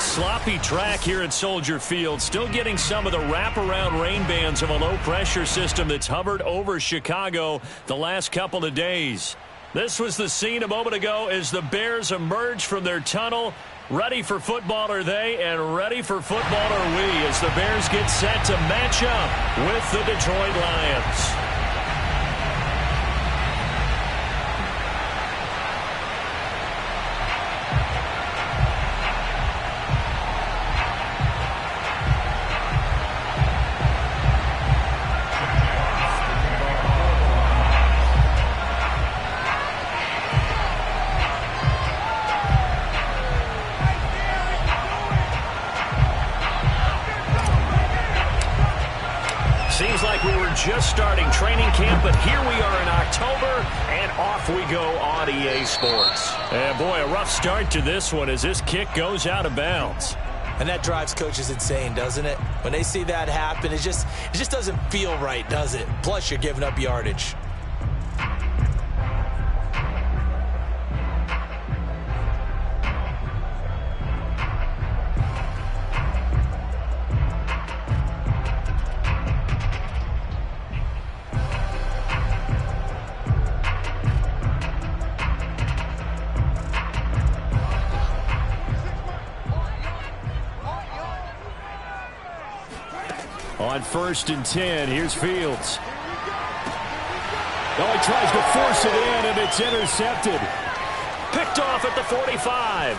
A sloppy track here at Soldier Field. Still getting some of the wraparound rain bands of a low-pressure system that's hovered over Chicago the last couple of days. This was the scene a moment ago as the Bears emerged from their tunnel. Ready for football are they, and ready for football are we as the Bears get set to match up with the Detroit Lions. Seems like we were just starting training camp, but here we are in October, and off we go on EA Sports. And boy, a rough start to this one as this kick goes out of bounds. And that drives coaches insane, doesn't it? When they see that happen, it just doesn't feel right, does it? Plus, you're giving up yardage. On 1st and 10, here's Fields. Oh, he tries to force it in, and it's intercepted. Picked off at the 45.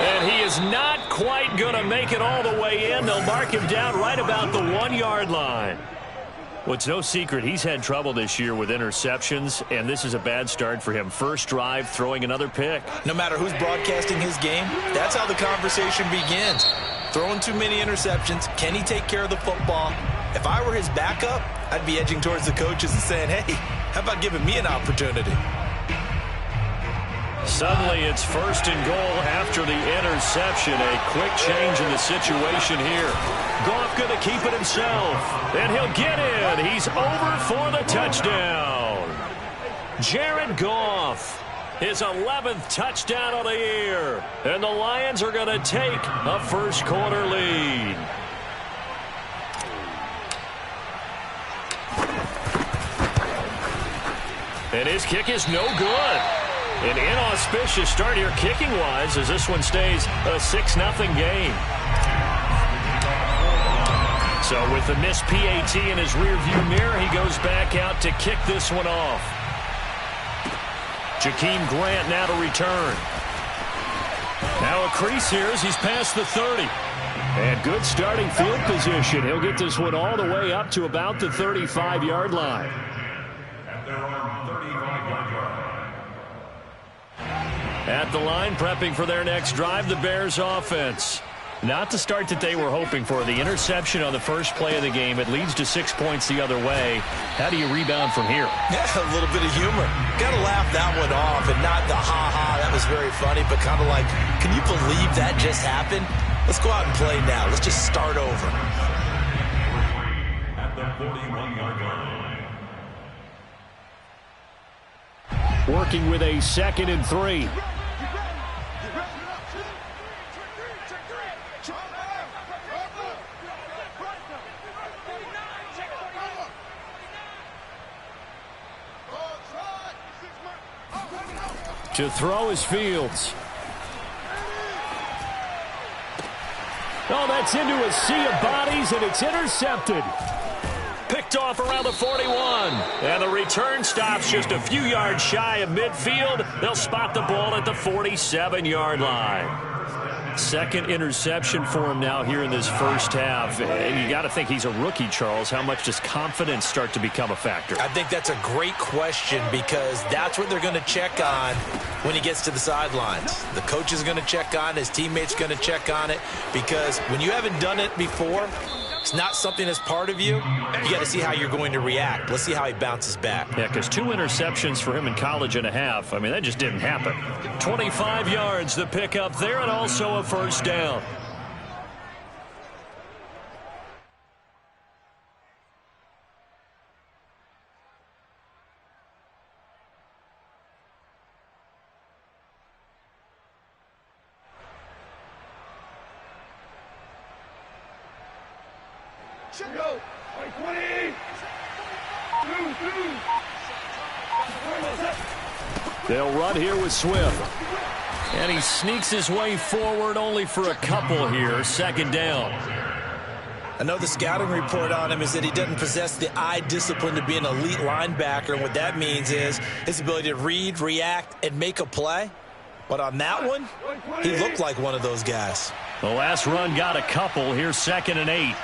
And he is not quite going to make it all the way in. They'll mark him down right about the 1-yard line. Well, it's no secret he's had trouble this year with interceptions, and this is a bad start for him. First drive, throwing another pick. No matter who's broadcasting his game, that's how the conversation begins. Throwing too many interceptions. Can he take care of the football? If I were his backup, I'd be edging towards the coaches and saying, hey, how about giving me an opportunity? Suddenly it's 1st and goal after the interception. A quick change in the situation here. Goff going to keep it himself. And he'll get in. He's over for the touchdown. Jared Goff. His 11th touchdown of the year. And the Lions are going to take a first-quarter lead. And his kick is no good. An inauspicious start here kicking-wise as this one stays a 6-0 game. So with the missed PAT in his rearview mirror, he goes back out to kick this one off. Jakeem Grant now to return. Now a crease here as he's past the 30. And good starting field position. He'll get this one all the way up to about the 35-yard line. At the line, prepping for their next drive, the Bears offense. Not the start that they were hoping for. The interception on the first play of the game. It leads to 6 points the other way. How do you rebound from here? Yeah, a little bit of humor. Got to laugh that one off and not the ha-ha. That was very funny, but kind of like, can you believe that just happened? Let's go out and play now. Let's just start over. At the 41-yard line. Working with a 2nd and 3. To throw is Fields. Oh, that's into a sea of bodies, and it's intercepted. Picked off around the 41. And the return stops just a few yards shy of midfield. They'll spot the ball at the 47-yard line. Second interception for him now here in this first half. And you got to think he's a rookie, Charles. How much does confidence start to become a factor? I think that's a great question because that's what they're going to check on when he gets to the sidelines. The coach is going to check on, his teammates going to check on it, because when you haven't done it before, it's not something that's part of you. You got to see how you're going to react. Let's see how he bounces back. Yeah, because 2 interceptions for him in college and a half. I mean, that just didn't happen. 25 yards, the pickup there, and also a first down. They'll run here with Swift. And he sneaks his way forward only for a couple here. Second down. I know the scouting report on him is that he doesn't possess the eye discipline to be an elite linebacker. And what that means is his ability to read, react, and make a play. But on that one, he looked like one of those guys. The last run got a couple. Here's 2nd and 8.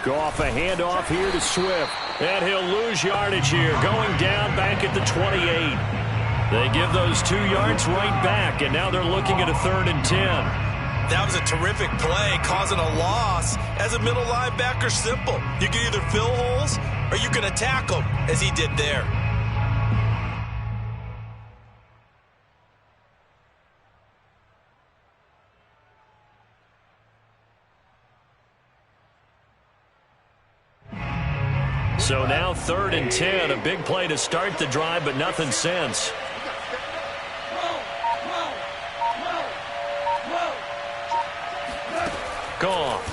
Goff, a handoff here to Swift. And he'll lose yardage here. Going down back at the 28. They give those 2 yards right back, and now they're looking at a 3rd and 10. That was a terrific play, causing a loss. As a middle linebacker, simple. You can either fill holes or you can attack them, as he did there. So now 3rd and 10, a big play to start the drive, but nothing since. Goff.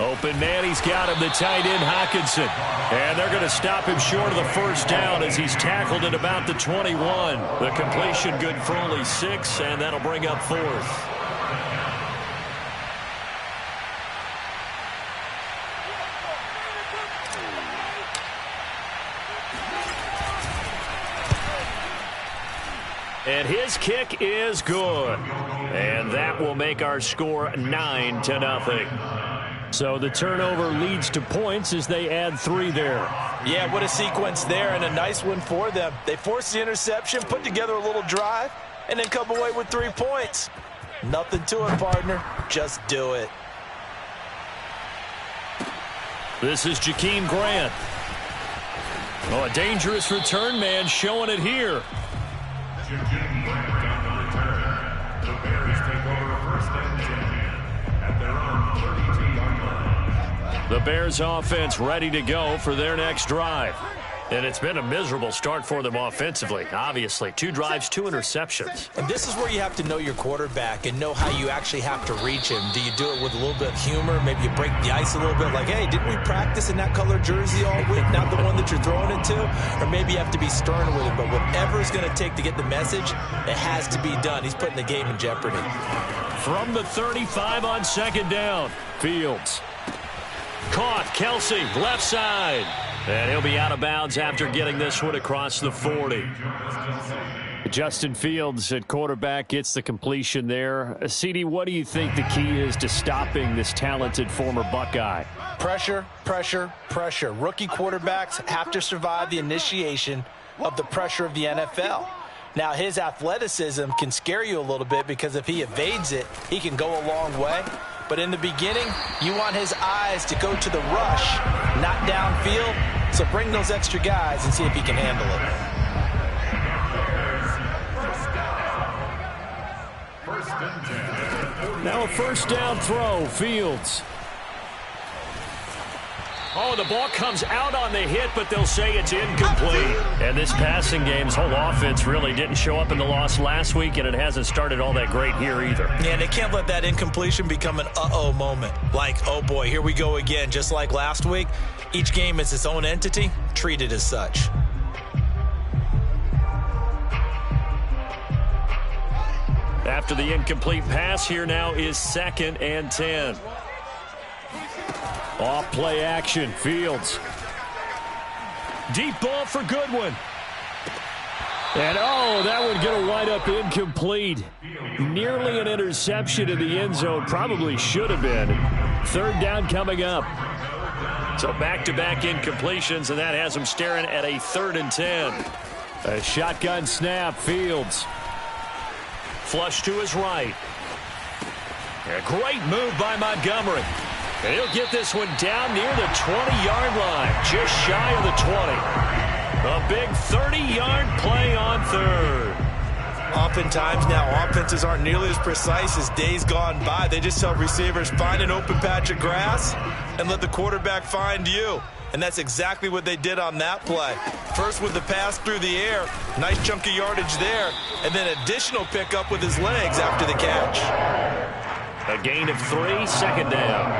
Open man, he's got him, the tight end Hockenson. And they're going to stop him short of the first down as he's tackled at about the 21. The completion good for only 6, and that'll bring up 4th. And his kick is good. And that will make our score 9-0. So the turnover leads to points as they add 3 there. Yeah, what a sequence there, and a nice one for them. They forced the interception, put together a little drive, and then come away with 3 points. Nothing to it, partner. Just do it. This is Jakeem Grant. Oh, a dangerous return man showing it here. Jakeem Grant on the return. The Bears take over 1st and 10 at their own 32-yard line. The Bears offense ready to go for their next drive. And it's been a miserable start for them offensively, obviously. 2 drives, 2 interceptions. And this is where you have to know your quarterback and know how you actually have to reach him. Do you do it with a little bit of humor? Maybe you break the ice a little bit like, hey, didn't we practice in that color jersey all week? Not the one that you're throwing it to? Or maybe you have to be stern with him. But whatever it's going to take to get the message, it has to be done. He's putting the game in jeopardy. From the 35 on 2nd down, Fields. Caught, Kelsey, left side. And he'll be out of bounds after getting this one across the 40. Justin Fields at quarterback gets the completion there. CD, what do you think the key is to stopping this talented former Buckeye? Pressure, pressure, pressure. Rookie quarterbacks have to survive the initiation of the pressure of the NFL. Now, his athleticism can scare you a little bit because if he evades it, he can go a long way. But in the beginning, you want his eyes to go to the rush, not downfield. So bring those extra guys and see if he can handle it. Now a 1st down throw, Fields. Oh, the ball comes out on the hit, but they'll say it's incomplete. And this passing game's whole offense really didn't show up in the loss last week, and it hasn't started all that great here either. Yeah, they can't let that incompletion become an uh-oh moment. Like, oh boy, here we go again. Just like last week, each game is its own entity, treated as such. After the incomplete pass, here now is 2nd and 10. Off play action, Fields. Deep ball for Goodwin. And oh, that would get a wind up incomplete. Nearly an interception in the end zone. Probably should have been. 3rd down coming up. So back-to-back incompletions, and that has him staring at a 3rd and 10. A shotgun snap, Fields. Flush to his right. A great move by Montgomery. And he'll get this one down near the 20-yard line, just shy of the 20. A big 30-yard play on 3rd. Oftentimes now, offenses aren't nearly as precise as days gone by. They just tell receivers, find an open patch of grass and let the quarterback find you. and that's exactly what they did on that play. First with the pass through the air, nice chunk of yardage there, and then additional pickup with his legs after the catch. A gain of 3, second down.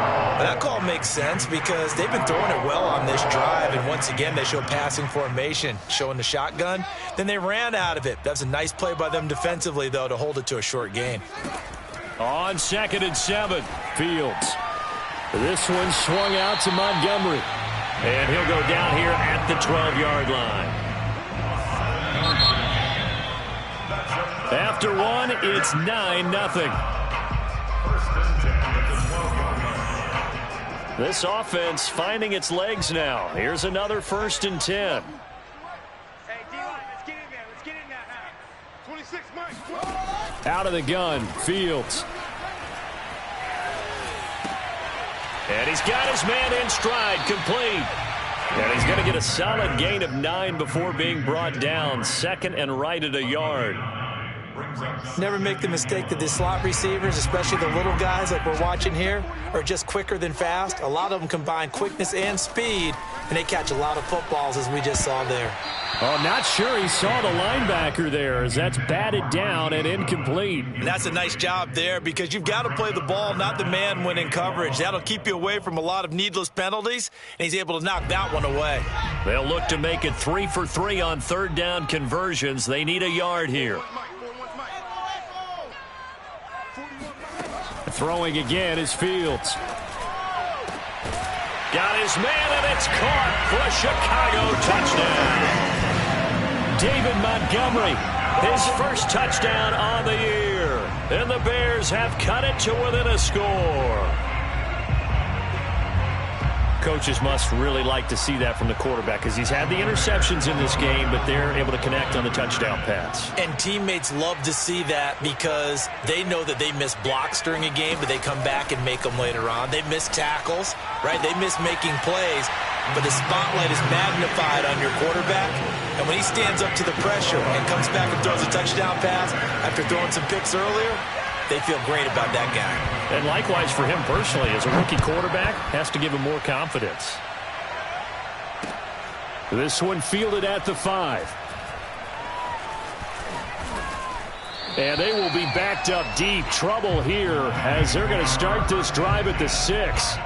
That call makes sense because they've been throwing it well on this drive, and once again they show passing formation, showing the shotgun. Then they ran out of it. That's a nice play by them defensively, though, to hold it to a short gain. On 2nd and 7, Fields. This one swung out to Montgomery. And he'll go down here at the 12-yard line. After one, it's 9-0. This offense finding its legs now. Here's another 1st and 10. Hey, D-line, let's get in there. Let's get in there now. 26 Mike. Out of the gun, Fields. And he's got his man in stride, complete. And he's going to get a solid gain of 9 before being brought down. 2nd and right at a yard. Never make the mistake that the slot receivers, especially the little guys like we're watching here, are just quicker than fast. A lot of them combine quickness and speed, and they catch a lot of footballs, as we just saw there. Oh, not sure he saw the linebacker there, as that's batted down and incomplete. And that's a nice job there because you've got to play the ball, not the man when in coverage. That'll keep you away from a lot of needless penalties, and he's able to knock that one away. They'll look to make it 3 for 3 on 3rd down conversions. They need a yard here. Throwing again is Fields. Got his man, and it's caught for a Chicago touchdown. David Montgomery, his first touchdown on the year. And the Bears have cut it to within a score. Coaches must really like to see that from the quarterback because he's had the interceptions in this game, but they're able to connect on the touchdown pass. And teammates love to see that because they know that they miss blocks during a game, but they come back and make them later on. They miss tackles, right? They miss making plays, but the spotlight is magnified on your quarterback. And when he stands up to the pressure and comes back and throws a touchdown pass after throwing some picks earlier, they feel great about that guy. And likewise for him personally, as a rookie quarterback, has to give him more confidence. This one fielded at the 5. And they will be backed up deep. Trouble here as they're going to start this drive at the 6.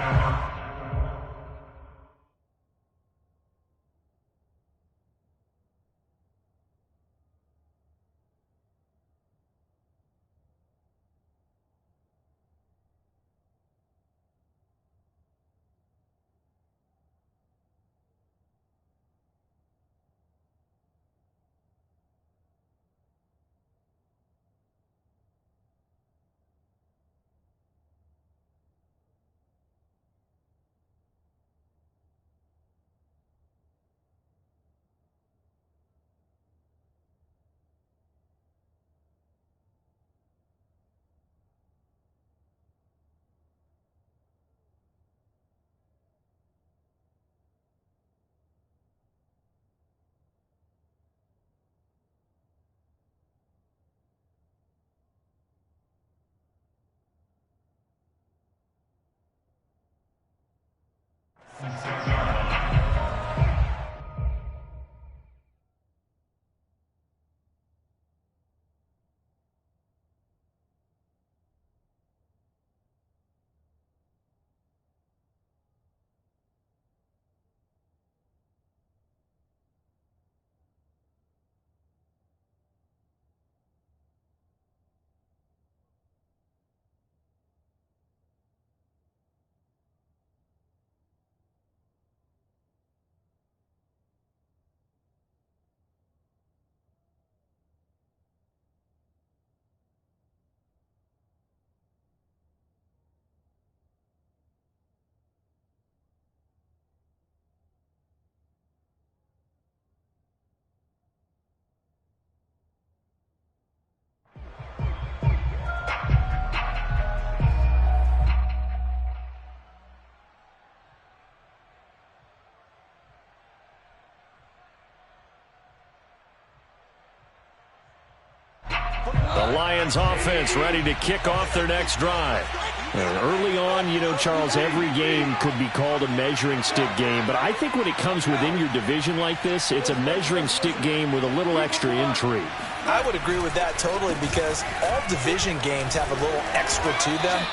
The Lions offense ready to kick off their next drive. Early on, you know, Charles, every game could be called a measuring stick game. But I think when it comes within your division like this, it's a measuring stick game with a little extra intrigue. I would agree with that totally because all division games have a little extra to them.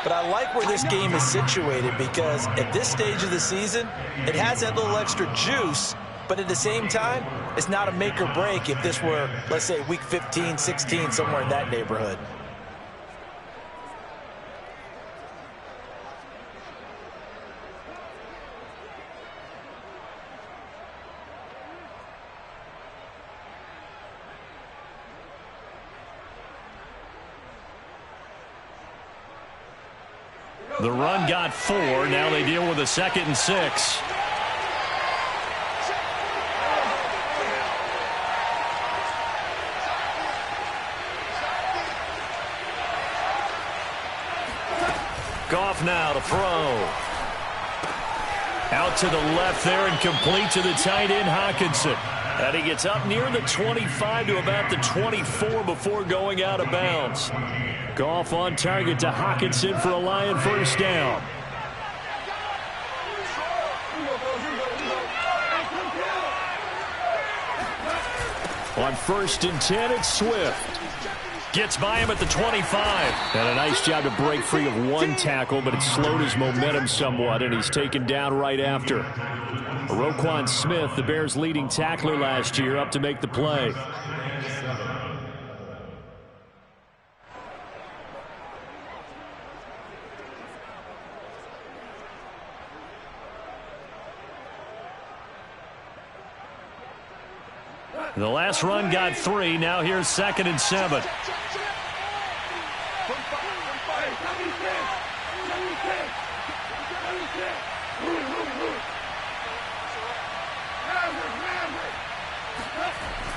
But I like where this game is situated because at this stage of the season, it has that little extra juice. But at the same time, it's not a make or break if this were, let's say, week 15, 16, somewhere in that neighborhood. The run got 4. Now they deal with a 2nd and 6. Goff now to throw. Out to the left there and complete to the tight end, Hockenson. And he gets up near the 25 to about the 24 before going out of bounds. Goff on target to Hockenson for a Lion first down. On 1st and 10, it's Swift. Gets by him at the 25. And a nice job to break free of one tackle, but it slowed his momentum somewhat, and he's taken down right after. Roquan Smith, the Bears' leading tackler last year, up to make the play. The last run got 3. Now here's 2nd and 7.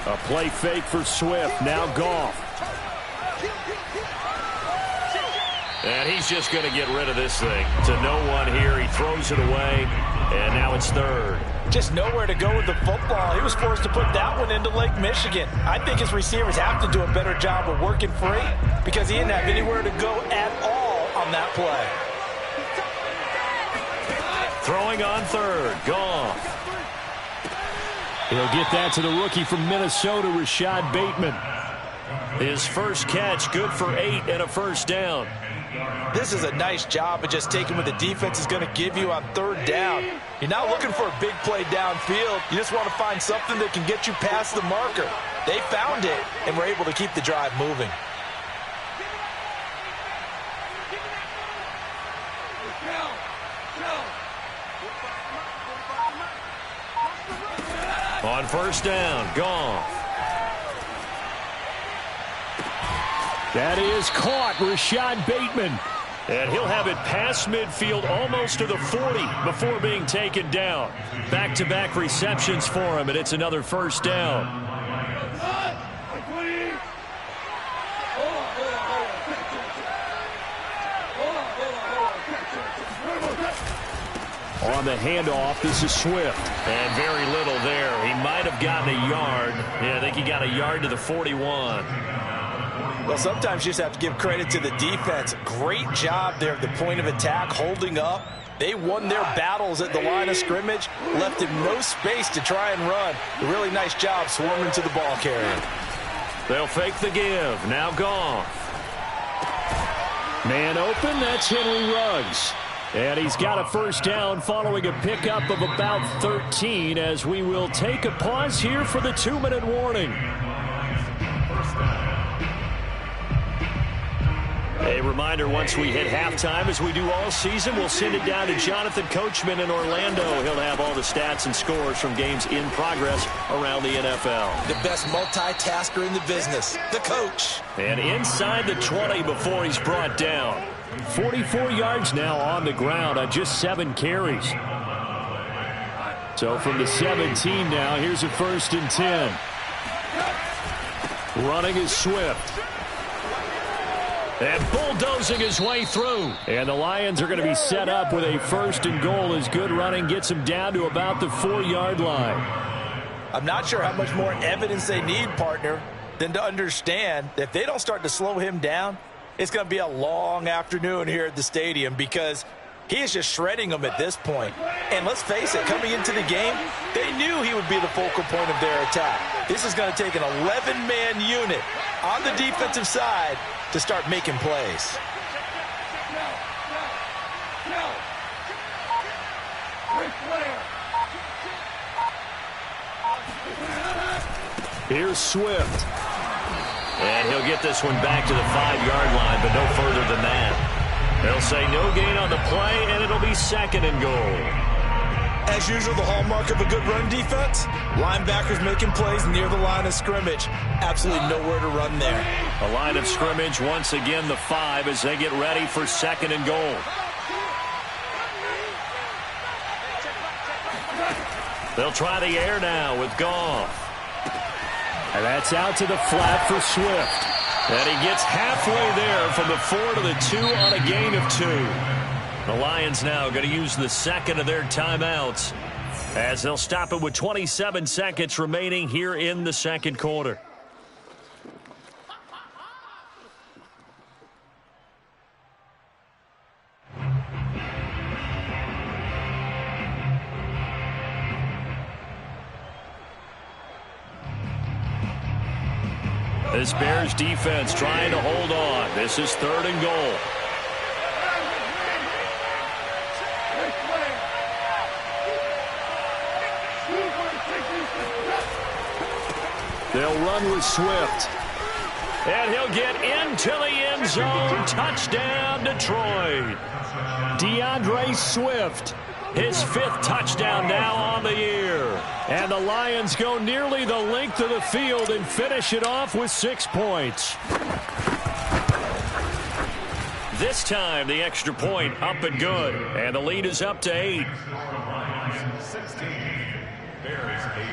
A play fake for Swift. Now Goff. And he's just going to get rid of this thing. To no one here. He throws it away. And now it's 3rd. Just nowhere to go with the football. He was forced to put that one into Lake Michigan. I think his receivers have to do a better job of working free because he didn't have anywhere to go at all on that play. Throwing on 3rd. Goff. He'll get that to the rookie from Minnesota, Rashad Bateman. His first catch, good for 8 and a first down. This is a nice job of just taking what the defense is going to give you on 3rd down. You're not looking for a big play downfield. You just want to find something that can get you past the marker. They found it and were able to keep the drive moving. On 1st down, Goff. That is caught, Rashad Bateman. And he'll have it past midfield almost to the 40 before being taken down. Back-to-back receptions for him, and it's another first down. On the handoff, this is Swift. And very little there. He might have gotten a yard. Yeah, I think he got a yard to the 41. Well, sometimes you just have to give credit to the defense. Great job there at the point of attack, holding up. They won their battles at the line of scrimmage, left him no space to try and run. A really nice job swarming to the ball carrier. They'll fake the give. Now Goff. Man open, that's Henry Ruggs. And he's got a first down following a pickup of about 13 as we will take a pause here for the 2-minute warning. A reminder, once we hit halftime, as we do all season, we'll send it down to Jonathan Coachman in Orlando. He'll have all the stats and scores from games in progress around the NFL. The best multitasker in the business, the coach. And inside the 20 before he's brought down. 44 yards now on the ground on just 7 carries. So from the 17 now, here's a 1st and 10. Running is Swift. And bulldozing his way through. And the Lions are going to be set up with a 1st and goal as good running gets him down to about the 4-yard line. I'm not sure how much more evidence they need, partner, than to understand that if they don't start to slow him down, it's going to be a long afternoon here at the stadium because he is just shredding them at this point. And let's face it, coming into the game, they knew he would be the focal point of their attack. This is going to take an 11-man unit on the defensive side to start making plays. Here's Swift. And he'll get this one back to the 5-yard line, but no further than that. They'll say no gain on the play, and it'll be 2nd and goal. As usual, the hallmark of a good run defense, linebackers making plays near the line of scrimmage. Absolutely nowhere to run there. A line of scrimmage, once again the 5 as they get ready for 2nd and goal. They'll try the air now with Goff. And that's out to the flat for Swift. And he gets halfway there from the 4 to the 2 on a gain of 2. The Lions now going to use the 2nd of their timeouts as they'll stop it with 27 seconds remaining here in the 2nd quarter. This Bears defense trying to hold on. This is 3rd and goal. They'll run with Swift. And he'll get into the end zone. Touchdown, Detroit. DeAndre Swift. His 5th touchdown now on the year. And the Lions go nearly the length of the field and finish it off with 6 points. This time, the extra point up and good. And the lead is up to 8. Lions 16, Bears 8.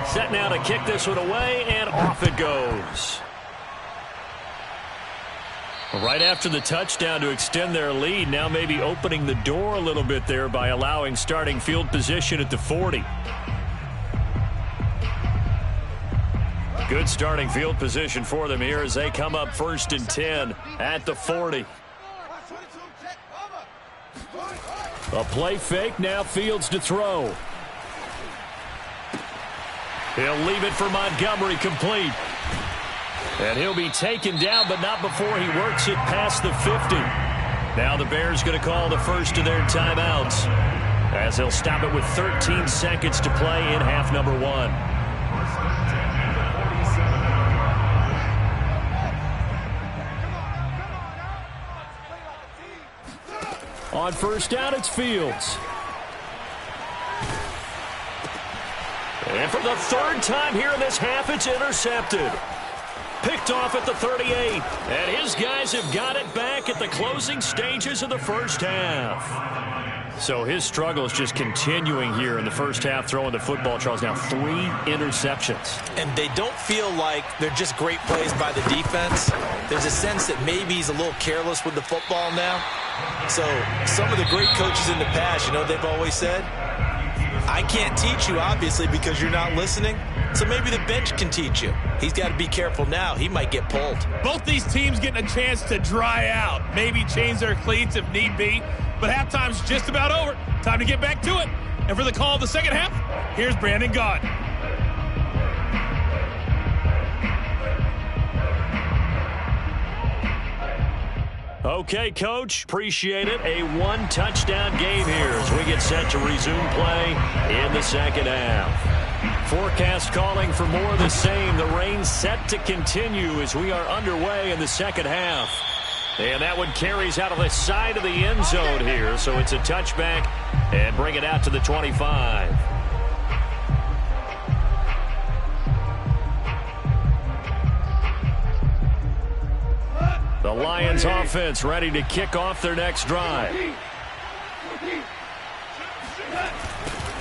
Set now to kick this one away, and off it goes. Right after the touchdown to extend their lead, now maybe opening the door a little bit there by allowing starting field position at the 40. Good starting field position for them here as they come up 1st and 10 at the 40. A play fake, now Fields to throw. He'll leave it for Montgomery, complete. And he'll be taken down, but not before he works it past the 50. Now the Bears going to call the first of their timeouts as they'll stop it with 13 seconds to play in half number 1. On 1st down, it's Fields. And for the 3rd time here in this half, it's intercepted. Picked off at the 38. And his guys have got it back at the closing stages of the first half. So his struggle is just continuing here in the first half, throwing the football. Charles, now 3 interceptions. And they don't feel like they're just great plays by the defense. There's a sense that maybe he's a little careless with the football now. So some of the great coaches in the past, you know, they've always said, I can't teach you, obviously, because you're not listening. So maybe the bench can teach you. He's got to be careful now. He might get pulled. Both these teams getting a chance to dry out. Maybe change their cleats if need be. But halftime's just about over. Time to get back to it. And for the call of the 2nd half, here's Brandon Gott. Okay, Coach, appreciate it. A 1-touchdown game here as we get set to resume play in the 2nd half. Forecast calling for more of the same. The rain set to continue as we are underway in the 2nd half. And that one carries out of the side of the end zone here. So it's a touchback and bring it out to the 25. The Lions offense ready to kick off their next drive.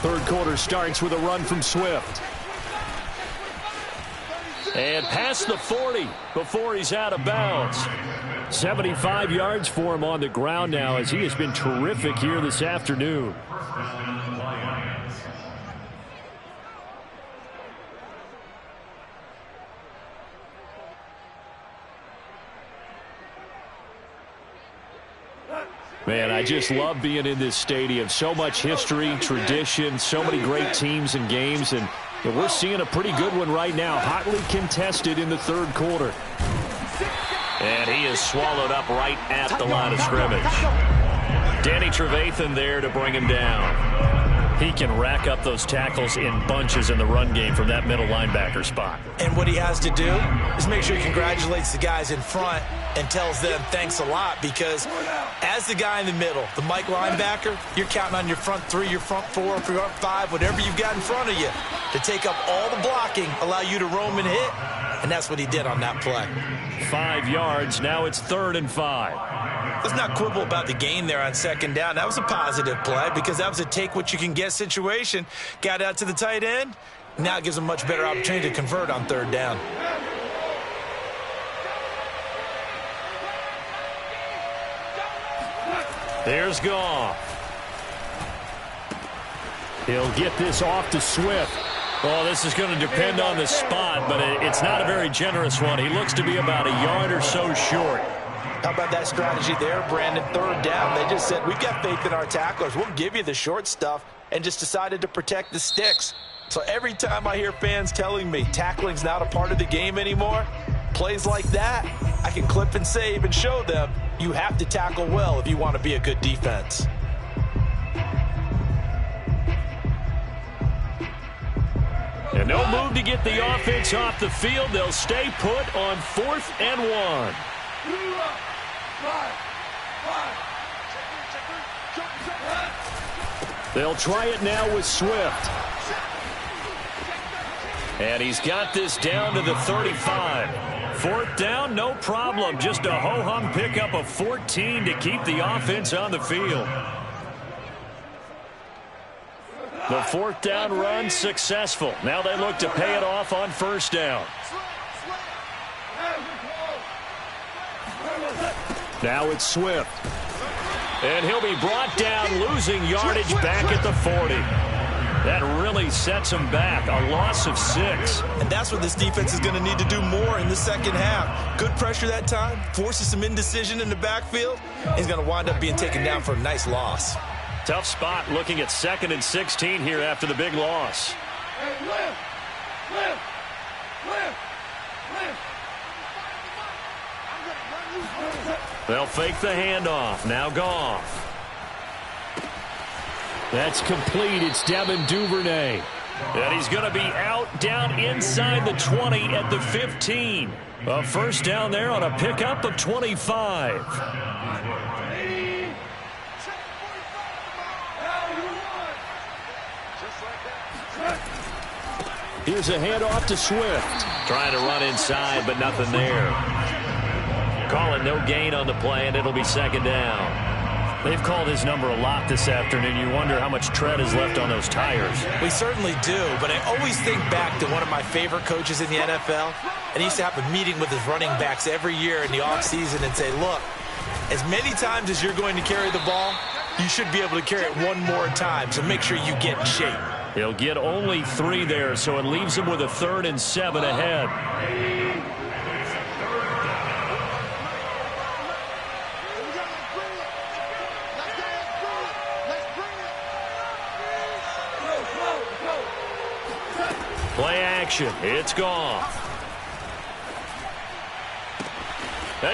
3rd quarter starts with a run from Swift. And past the 40 before he's out of bounds. 75 yards for him on the ground now as he has been terrific here this afternoon. Man, I just love being in this stadium. So much history, tradition, so many great teams and games, and we're seeing a pretty good one right now, hotly contested in the third quarter. And he is swallowed up right at the line of scrimmage. Danny Trevathan there to bring him down. He can rack up those tackles in bunches in the run game from that middle linebacker spot. And what he has to do is make sure he congratulates the guys in front and tells them thanks a lot, because as the guy in the middle, the Mike linebacker, you're counting on your front three, your front four, your front five, whatever you've got in front of you to take up all the blocking, allow you to roam and hit. And that's what he did on that play. 5 yards. Now it's 3rd and 5. Let's not quibble about the gain there on 2nd down. That was a positive play because that was a take-what-you-can-get situation. Got out to the tight end. Now it gives them a much better opportunity to convert on 3rd down. There's Goff. He'll get this off to Swift. Well, this is going to depend on the spot, but it's not a very generous one. He looks to be about a yard or so short. How about that strategy there, Brandon? 3rd down. They just said, we've got faith in our tacklers. We'll give you the short stuff, and just decided to protect the sticks. So every time I hear fans telling me tackling's not a part of the game anymore, plays like that, I can clip and save and show them you have to tackle well if you want to be a good defense. And no move to get the offense off the field. They'll stay put on 4th and 1. They'll try it now with Swift. And he's got this down to the 35. 4th down, no problem. Just a ho-hum pickup of 14 to keep the offense on the field. The 4th down run successful. Now they look to pay it off on 1st down. Now it's Swift. And he'll be brought down, losing yardage back at the 40. That really sets him back. A loss of 6. And that's what this defense is going to need to do more in the 2nd half. Good pressure that time, forces some indecision in the backfield. He's going to wind up being taken down for a nice loss. Tough spot looking at 2nd and 16 here after the big loss. They'll fake the handoff. Now Goff. That's complete. It's Devin Duvernay. And he's going to be out down inside the 20 at the 15. A 1st down there on a pickup of 25. Here's a handoff to Swift. Trying to run inside, but nothing there. Calling no gain on the play, and it'll be 2nd down. They've called his number a lot this afternoon. You wonder how much tread is left on those tires. We certainly do, but I always think back to one of my favorite coaches in the NFL, and he used to have a meeting with his running backs every year in the offseason and say, look, as many times as you're going to carry the ball, you should be able to carry it one more time, so make sure you get in shape. He'll get only 3 there, so it leaves him with a 3rd and 7 ahead. Play action. It's Goff.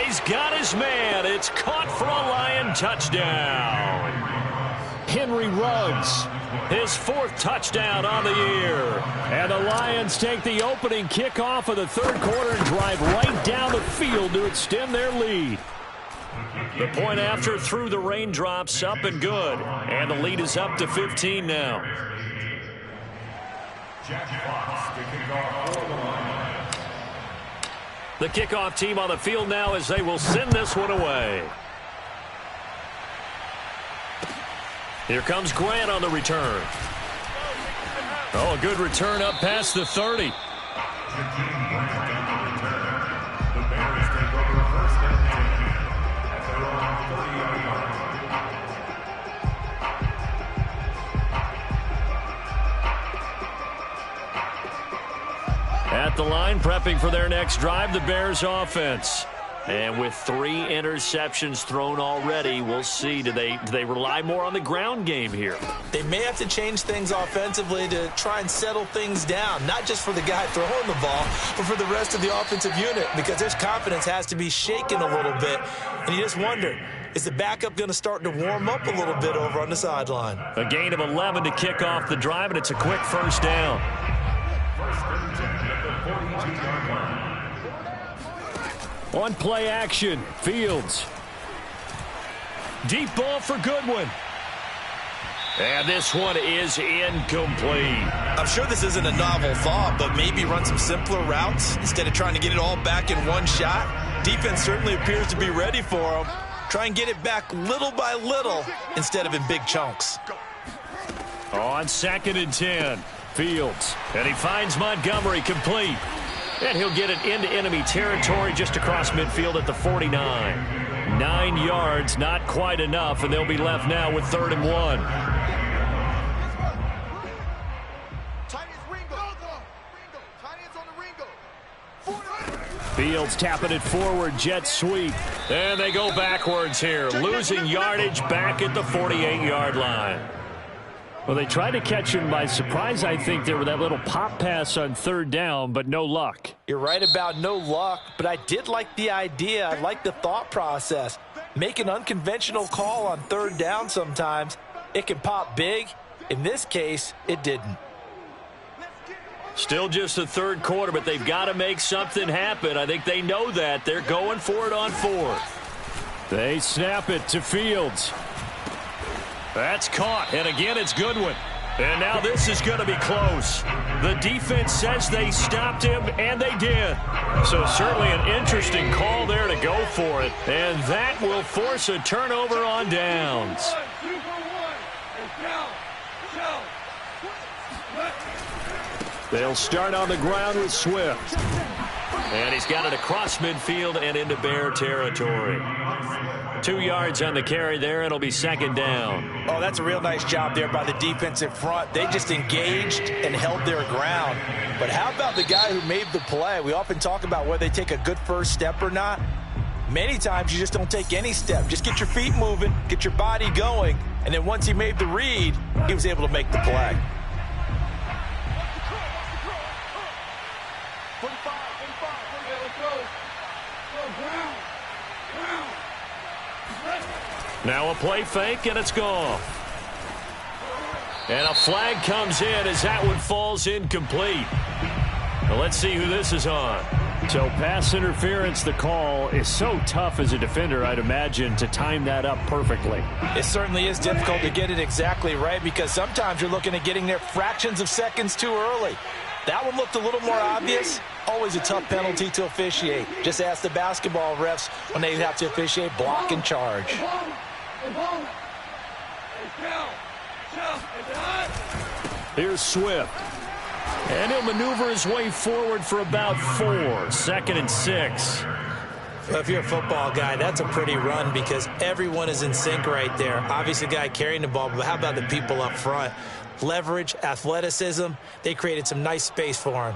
He's got his man. It's caught for a Lion touchdown. Henry Ruggs, his 4th touchdown on the year. And the Lions take the opening kickoff of the 3rd quarter and drive right down the field to extend their lead. The point after through the raindrops, up and good. And the lead is up to 15 now. The kickoff team on the field now as they will send this one away. Here comes Grant on the return. Oh, a good return up past the 30. At the line, prepping for their next drive, the Bears offense. And with 3 interceptions thrown already, we'll see. Do they rely more on the ground game here? They may have to change things offensively to try and settle things down, not just for the guy throwing the ball, but for the rest of the offensive unit, because their confidence has to be shaken a little bit. And you just wonder, is the backup going to start to warm up a little bit over on the sideline? A gain of 11 to kick off the drive, and it's a quick first down. First and 10 at the 42-yard line. On play action, Fields. Deep ball for Goodwin. And this one is incomplete. I'm sure this isn't a novel thought, but maybe run some simpler routes instead of trying to get it all back in one shot. Defense certainly appears to be ready for them. Try and get it back little by little instead of in big chunks. On 2nd and 10, Fields. And he finds Montgomery complete. And he'll get it into enemy territory just across midfield at the 49. 9 yards, not quite enough, and they'll be left now with 3rd and 1. Fields tapping it forward, jet sweep. And they go backwards here, losing yardage back at the 48-yard line. Well, they tried to catch him by surprise, I think, there with that little pop pass on 3rd down, but no luck. You're right about no luck, but I did like the idea. I like the thought process. Make an unconventional call on 3rd down sometimes. It can pop big. In this case, it didn't. Still just the 3rd quarter, but they've got to make something happen. I think they know that. They're going for it on 4th. They snap it to Fields. That's caught, and again it's Goodwin. And now this is going to be close. The defense says they stopped him, and they did. So certainly an interesting call there to go for it. And that will force a turnover on downs. They'll start on the ground with Swift. And he's got it across midfield and into Bear territory. 2 yards on the carry there, and it'll be 2nd down. Oh, that's a real nice job there by the defensive front. They just engaged and held their ground. But how about the guy who made the play? We often talk about whether they take a good first step or not. Many times you just don't take any step. Just get your feet moving, get your body going, and then once he made the read, he was able to make the play. Now a play fake, and it's gone. And a flag comes in as that one falls incomplete. Well, let's see who this is on. So pass interference, the call is so tough as a defender, I'd imagine, to time that up perfectly. It certainly is difficult to get it exactly right because sometimes you're looking at getting there fractions of seconds too early. That one looked a little more obvious. Always a tough penalty to officiate. Just ask the basketball refs when they have to officiate block and charge. Here's Swift. And he'll maneuver his way forward for about 4. 2nd and 6. Well, if you're a football guy, that's a pretty run because everyone is in sync right there. Obviously, the guy carrying the ball, but how about the people up front? Leverage, athleticism, they created some nice space for him.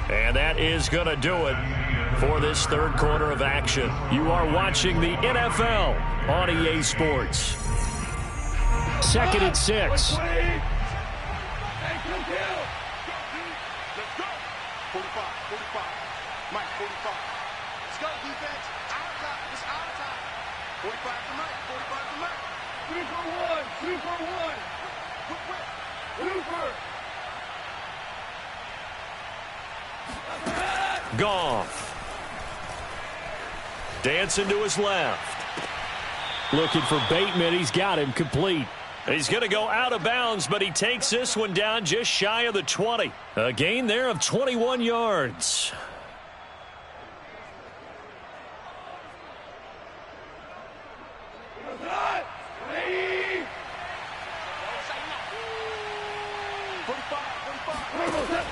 And that is going to do it for this 3rd quarter of action. You are watching the NFL on EA Sports. 2nd and 6. 45, 45. Mike, 45. Let's go, defense. Out of time. It's out of time. 45 for Mike. 45 for Mike. 2 for 1. 2 for 1. Quick. Looper. Goff. Dancing to his left. Looking for Bateman. He's got him complete. He's going to go out of bounds, but he takes this one down just shy of the 20. A gain there of 21 yards.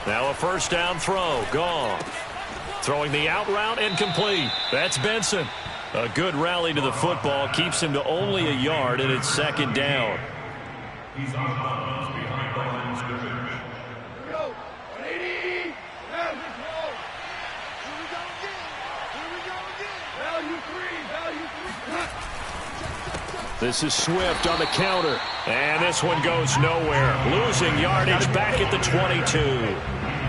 Now a first down throw. Goff. Throwing the out route incomplete. That's Benson. A good rally to the football keeps him to only a yard, and it's second down. He's on bounds behind the line of scrimmage. Go. 180. Now let's go. Here we go again. Here we go again. Value three. Value three. This is Swift on the counter. And this one goes nowhere. Losing yardage back at the 22.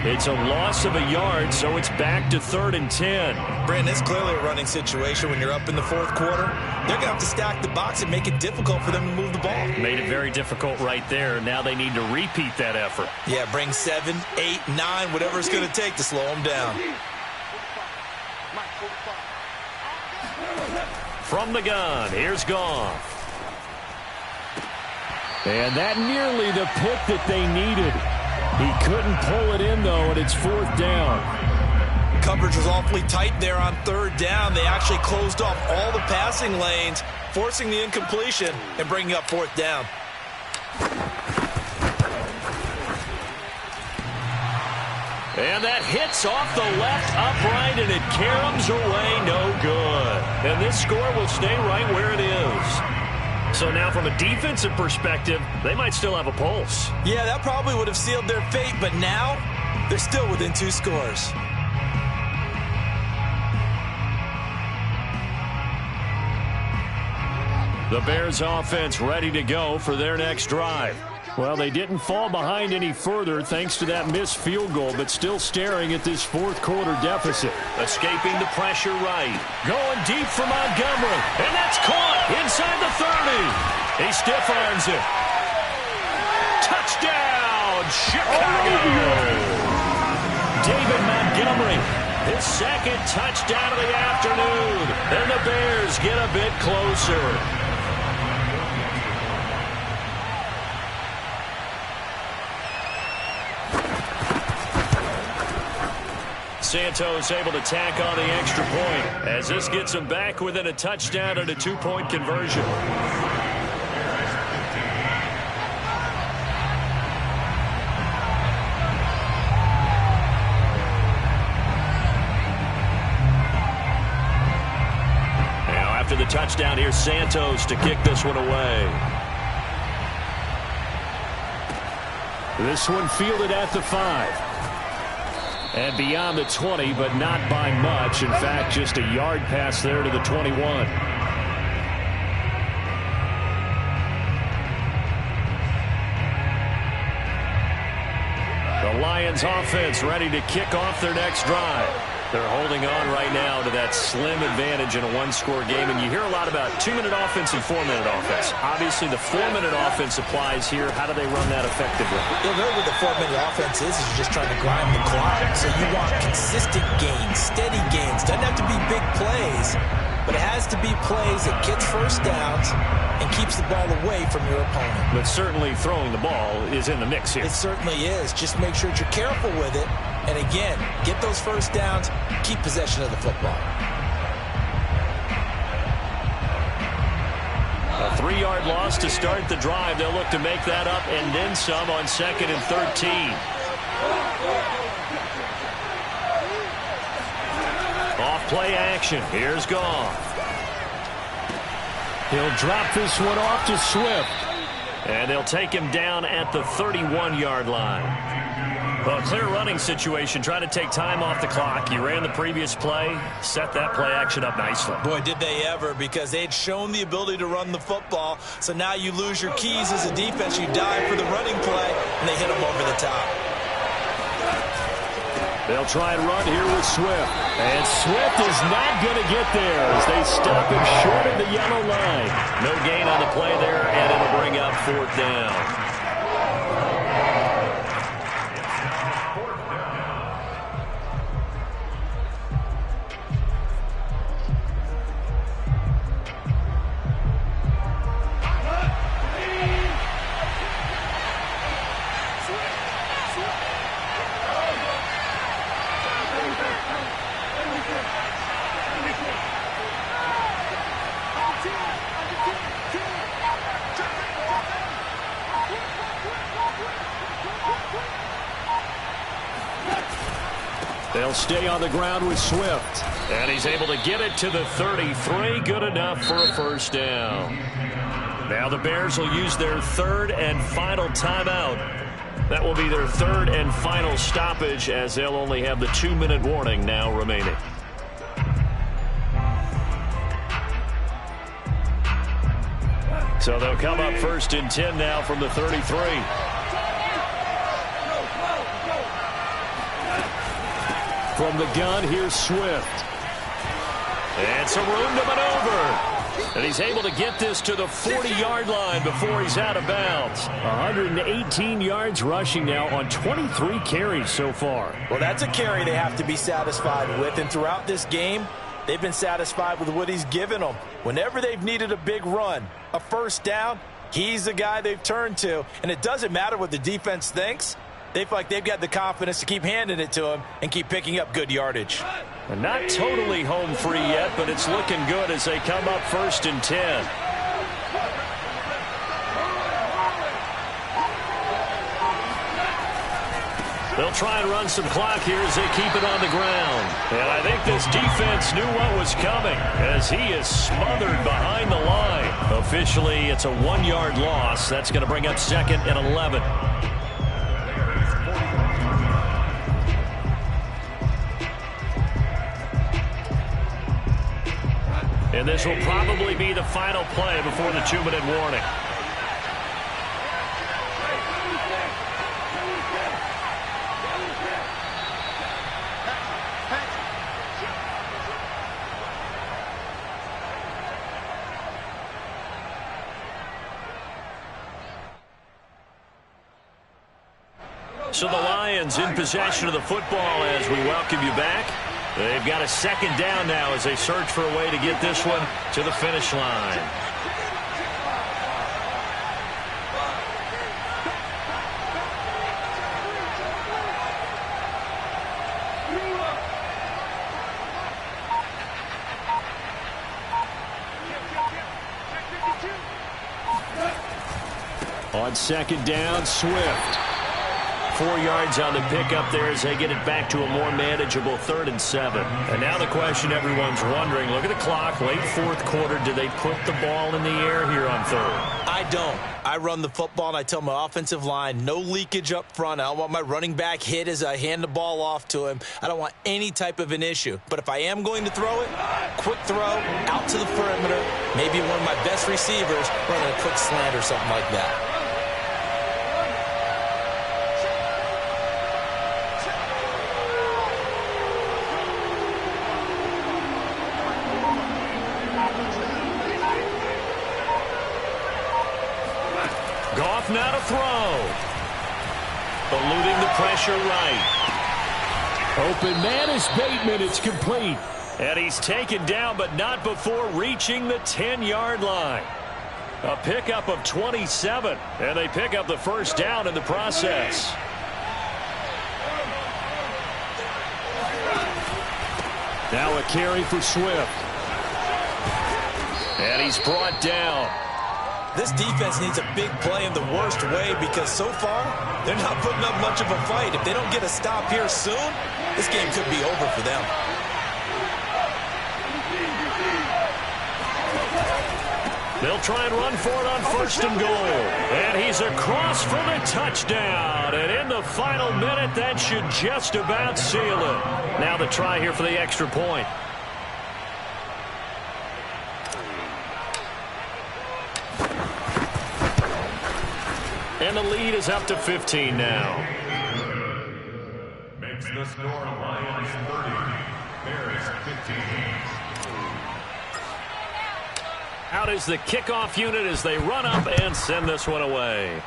It's a loss of a yard, so it's back to 3rd and 10. Brandon, it's clearly a running situation when you're up in the 4th quarter. They're going to have to stack the box and make it difficult for them to move the ball. Made it very difficult right there. Now they need to repeat that effort. Yeah, bring 7, 8, 9, whatever it's going to take to slow them down. From the gun, here's Goff. And that nearly the pick that they needed. He couldn't pull it in, though, and it's 4th down. Coverage was awfully tight there on 3rd down. They actually closed off all the passing lanes, forcing the incompletion and bringing up 4th down. And that hits off the left upright, and it caroms away, no good. And this score will stay right where it is. So now from a defensive perspective, they might still have a pulse. Yeah, that probably would have sealed their fate, but now they're still within 2 scores. The Bears offense ready to go for their next drive. Well, they didn't fall behind any further thanks to that missed field goal, but still staring at this 4th quarter deficit. Escaping the pressure right. Going deep for Montgomery. And that's caught inside the 30. He stiff arms it. Touchdown, Chicago! David Montgomery, his 2nd touchdown of the afternoon. And the Bears get a bit closer. Santos able to tack on the extra point as this gets him back within a touchdown and a 2-point conversion. Now after the touchdown, here's Santos to kick this one away. This one fielded at the 5. And beyond the 20, but not by much. In fact, just a yard pass there to the 21. The Lions offense ready to kick off their next drive. They're holding on right now to that slim advantage in a 1-score game. And you hear a lot about 2-minute offense and 4-minute offense. Obviously, the 4-minute offense applies here. How do they run that effectively? Yeah, really what the 4-minute offense is you're just trying to grind the clock. So you want consistent gains, steady gains. Doesn't have to be big plays, but it has to be plays that gets first downs and keeps the ball away from your opponent. But certainly throwing the ball is in the mix here. It certainly is. Just make sure that you're careful with it. And again, get those first downs, keep possession of the football. A 3-yard loss to start the drive. They'll look to make that up and then some on 2nd and 13. Off play action. Here's Goff. He'll drop this one off to Swift. And they'll take him down at the 31-yard line. Well, clear running situation. Try to take time off the clock. You ran the previous play. Set that play action up nicely. Boy, did they ever, because they'd shown the ability to run the football. So now you lose your keys as a defense. You dive for the running play, and they hit them over the top. They'll try and run here with Swift. And Swift is not going to get there as they stop him short of the yellow line. No gain on the play there, and it'll bring up 4th down. They'll stay on the ground with Swift. And he's able to get it to the 33. Good enough for a first down. Now the Bears will use their third and final timeout. That will be their third and final stoppage, as they'll only have the 2-minute warning now remaining. So they'll come up 1st and 10 now from the 33. From the gun, here's Swift. And some room to maneuver. And he's able to get this to the 40-yard line before he's out of bounds. 118 yards rushing now on 23 carries so far. Well, that's a carry they have to be satisfied with. And throughout this game, they've been satisfied with what he's given them. Whenever they've needed a big run, a first down, he's the guy they've turned to. And it doesn't matter what the defense thinks. They feel like they've got the confidence to keep handing it to him and keep picking up good yardage. And not totally home free yet, but it's looking good as they come up 1st and 10. They'll try and run some clock here as they keep it on the ground. And I think this defense knew what was coming as he is smothered behind the line. Officially, it's a 1-yard loss. That's going to bring up 2nd and 11. And this will probably be the final play before the 2-minute warning. So the Lions in possession of the football as we welcome you back. They've got a 2nd down now as they search for a way to get this one to the finish line. On 2nd down, Swift. 4 yards on the pickup there as they get it back to a more manageable 3rd and 7. And now the question everyone's wondering, look at the clock, late 4th quarter, do they put the ball in the air here on 3rd? I don't. I run the football and I tell my offensive line, no leakage up front. I don't want my running back hit as I hand the ball off to him. I don't want any type of an issue. But if I am going to throw it, quick throw, out to the perimeter, maybe one of my best receivers running a quick slant or something like that. Goff now to throw. Eluding the pressure right. Open man is Bateman. It's complete. And he's taken down, but not before reaching the 10-yard line. A pickup of 27, and they pick up the first down in the process. Now a carry for Swift. And he's brought down. This defense needs a big play in the worst way because so far, they're not putting up much of a fight. If they don't get a stop here soon, this game could be over for them. They'll try and run for it on 1st and goal. And he's across for the touchdown. And in the final minute, that should just about seal it. Now the try here for the extra point. And the lead is up to 15 now. Makes the score Lions 30, Bears 15. Out is the kickoff unit as they run up and send this one away.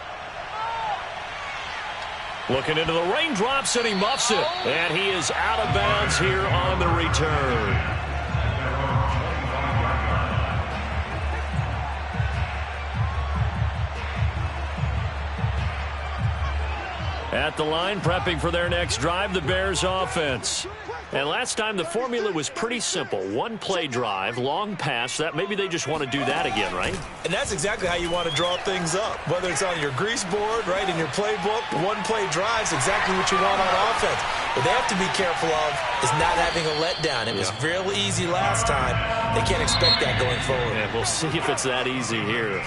Looking into the raindrops, and he muffs it. And he is out of bounds here on the return. At the line, prepping for their next drive, the Bears offense. And last time, the formula was pretty simple. One-play drive, long pass. That maybe they just want to do that again, right? And that's exactly how you want to draw things up. Whether it's on your grease board, right, in your playbook, one-play drive's exactly what you want on offense. What they have to be careful of is not having a letdown. It was real easy last time. They can't expect that going forward. And we'll see if it's that easy here.